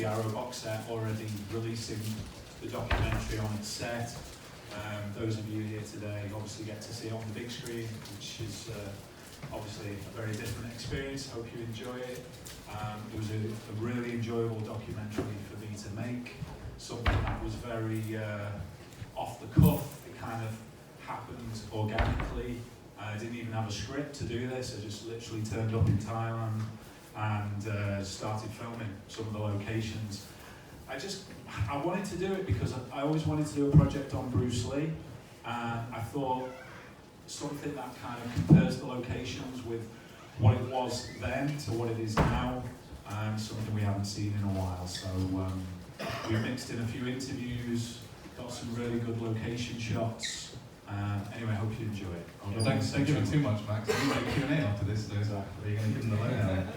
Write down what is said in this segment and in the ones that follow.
the Arrow box set, already releasing the documentary on its set. Those of you here today obviously get to see it on the big screen, which is obviously a very different experience. Hope you enjoy it. It was a really enjoyable documentary for me to make, something that was very off the cuff. It kind of happened organically. I didn't even have a script to do this. I just literally turned up in Thailand and started filming some of the locations. I wanted to do it because I always wanted to do a project on Bruce Lee, and I thought something that kind of compares the locations with what it was then to what it is now, something we haven't seen in a while. So we mixed in a few interviews, got some really good location shots. Anyway, I hope you enjoy it. Don't give it too much, Max. You make Q and A after this, so exactly. You're going to give them the lowdown.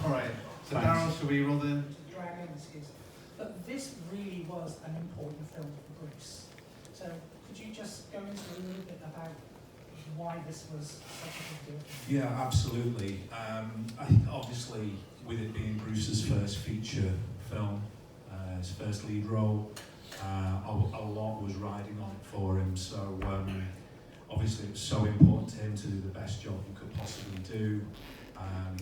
All right. So Darryl, shall we roll the Dragons is. But this really was an important film for Bruce. So could you just go into a little bit about why this was such a big deal? Yeah, absolutely. Obviously, with it being Bruce's first feature film, his first lead role, a lot was riding on it for him. So obviously, it was so important to him to do the best job he could possibly do.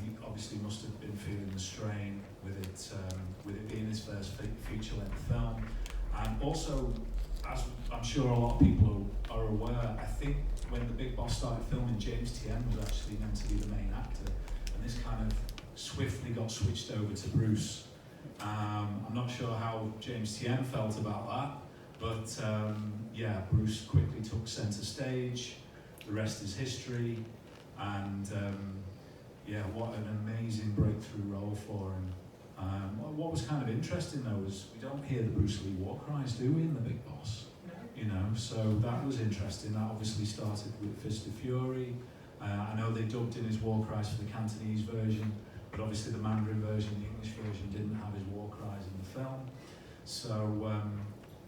He obviously must have been feeling the strain with it being his first feature-length film, and also, as I'm sure a lot of people are aware, I think when the Big Boss started filming, James Tien was actually meant to be the main actor, and this kind of swiftly got switched over to Bruce. I'm not sure how James Tien felt about that, but yeah, Bruce quickly took centre stage. The rest is history, and yeah, what an amazing breakthrough role for him. What was kind of interesting though is we don't hear the Bruce Lee war cries, do we, in the Big Boss? You know, so that was interesting. That obviously started with Fist of Fury. I know they dubbed in his war cries for the Cantonese version, but obviously the Mandarin version, the English version, didn't have his war cries in the film. So,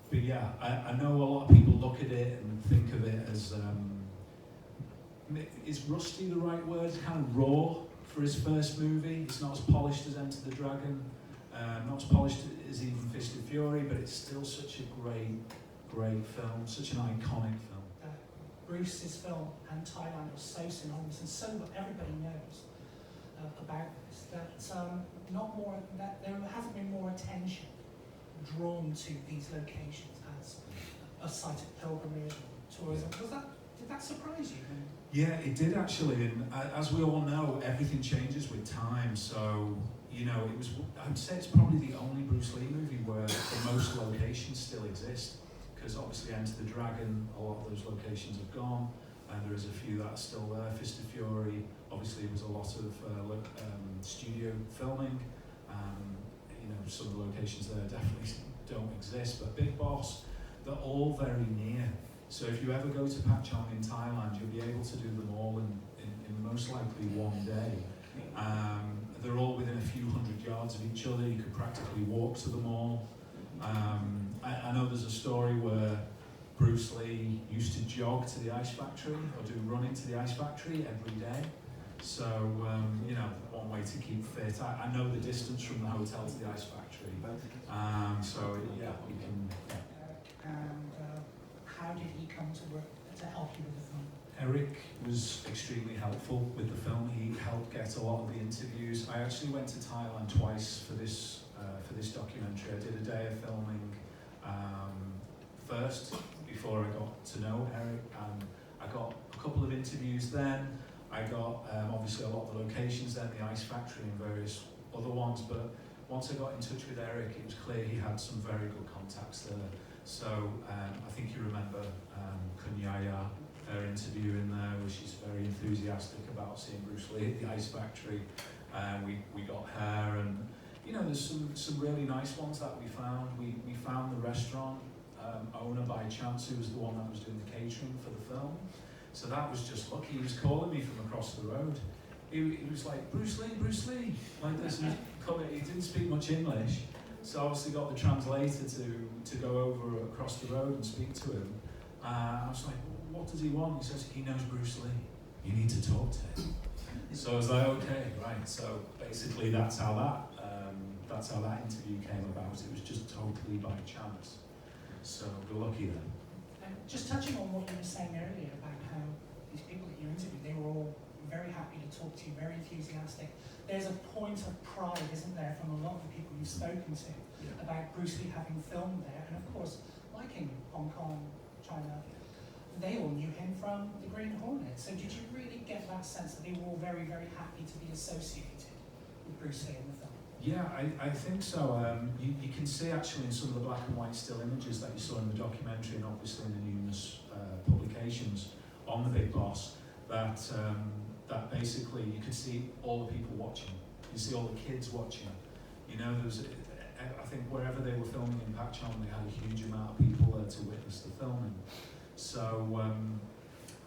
but yeah, I know a lot of people look at it and think of it as, is rusty the right word? It's kind of raw for his first movie. It's not as polished as Enter the Dragon, not as polished as even Fist of Fury, but it's still such a great film, such an iconic film. Bruce's film and Thailand was so synonymous, and so everybody knows about this, that there hasn't been more attention drawn to these locations as a site of pilgrimage or tourism. Did that surprise you? Yeah, it did actually, and as we all know, everything changes with time. So, you know, I would say it's probably the only Bruce Lee movie where the most locations still exist, because obviously Enter the Dragon, a lot of those locations have gone, and there is a few that are still there. Fist of Fury, obviously it was a lot of studio filming. You know, some of the locations there definitely don't exist, but Big Boss, they're all very near. So if you ever go to Patchong in Thailand, you'll be able to do them all in most likely one day. They're all within a few hundred yards of each other. You could practically walk to them all. I know there's a story where Bruce Lee used to jog to the ice factory or do running to the ice factory every day. So, you know, one way to keep fit. I know the distance from the hotel to the ice factory. So, yeah, we can... Yeah. And how did he come to work to help you with the film? Eric was extremely helpful with the film. He helped get a lot of the interviews. I actually went to Thailand twice for this documentary. I did a day of filming first before I got to know Eric, and I got a couple of interviews then. I got obviously a lot of the locations then, the ice factory and various other ones, but once I got in touch with Eric, it was clear he had some very good contacts there. So I think you remember Kunyaya, her interview in there, where she's very enthusiastic about seeing Bruce Lee at the ice factory. We got her, and you know, there's some really nice ones that we found. We found the restaurant owner by chance, who was the one that was doing the catering for the film. So that was just lucky. He was calling me from across the road. He was like, Bruce Lee, like this. And he didn't speak much English, so obviously got the translator to go over across the road and speak to him. I was like, what does he want? He says, he knows Bruce Lee. You need to talk to him. So I was like, okay, right. So basically, that's how that that's how that interview came about. It was just totally by chance. So we're lucky then. And just touching on what you were saying earlier about how these people that you interviewed, they were all very happy to talk to you, very enthusiastic. There's a point of pride, isn't there, from a lot of the people you've spoken to about Bruce Lee having filmed there, and of course, like in Hong Kong, China, they all knew him from the Green Hornet. So did you really get that sense that they were all very, very happy to be associated with Bruce Lee in the film? Yeah, I think so. You can see actually in some of the black and white still images that you saw in the documentary, and obviously in the numerous publications on the Big Boss, that that basically you could see all the people watching. You see all the kids watching. You know, I think wherever they were filming in Pakchong, they had a huge amount of people there to witness the filming. So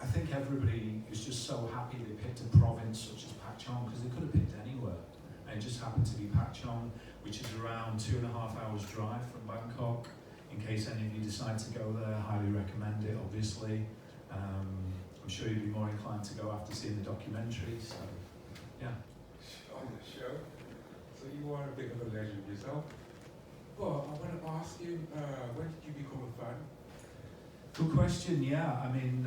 I think everybody was just so happy they picked a province such as Pakchong, because they could have picked anywhere. And it just happened to be Pakchong, which is around 2.5 hours drive from Bangkok. In case any of you decide to go there, I highly recommend it, obviously. I'm sure you'd be more inclined to go after seeing the documentary, so yeah. On the show, so you are a bit of a legend yourself. But I want to ask you, when did you become a fan? Good question, yeah. I mean,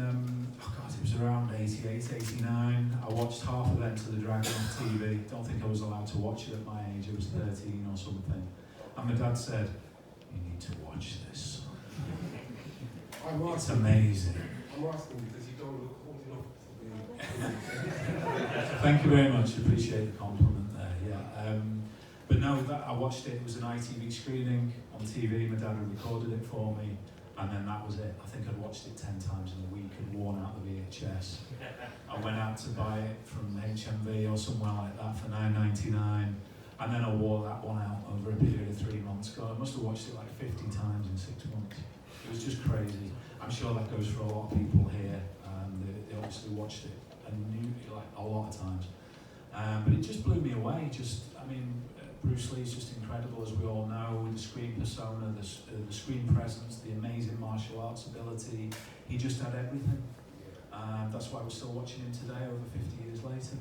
it was around 88, 89. I watched half of Enter the Dragon on TV. Don't think I was allowed to watch it at my age. I was 13 or something. And my dad said, "You need to watch this. It's amazing." I'm asking because you don't look old enough to be. Thank you very much. Appreciate the compliment there. Yeah. But no, I watched it. It was an ITV screening on TV. My dad had recorded it for me, and then that was it. I think I'd watched it 10 times in a week and worn out the VHS. I went out to buy it from HMV or somewhere like that for $9.99, and then I wore that one out over a period of 3 months. God, I must have watched it like 50 times in 6 months. It was just crazy. I'm sure that goes for a lot of people here. They obviously watched it and knew it like a lot of times. But it just blew me away. Bruce Lee's just incredible, as we all know. The screen persona, the screen presence, the amazing martial arts ability. He just had everything. That's why we're still watching him today, over 50 years later.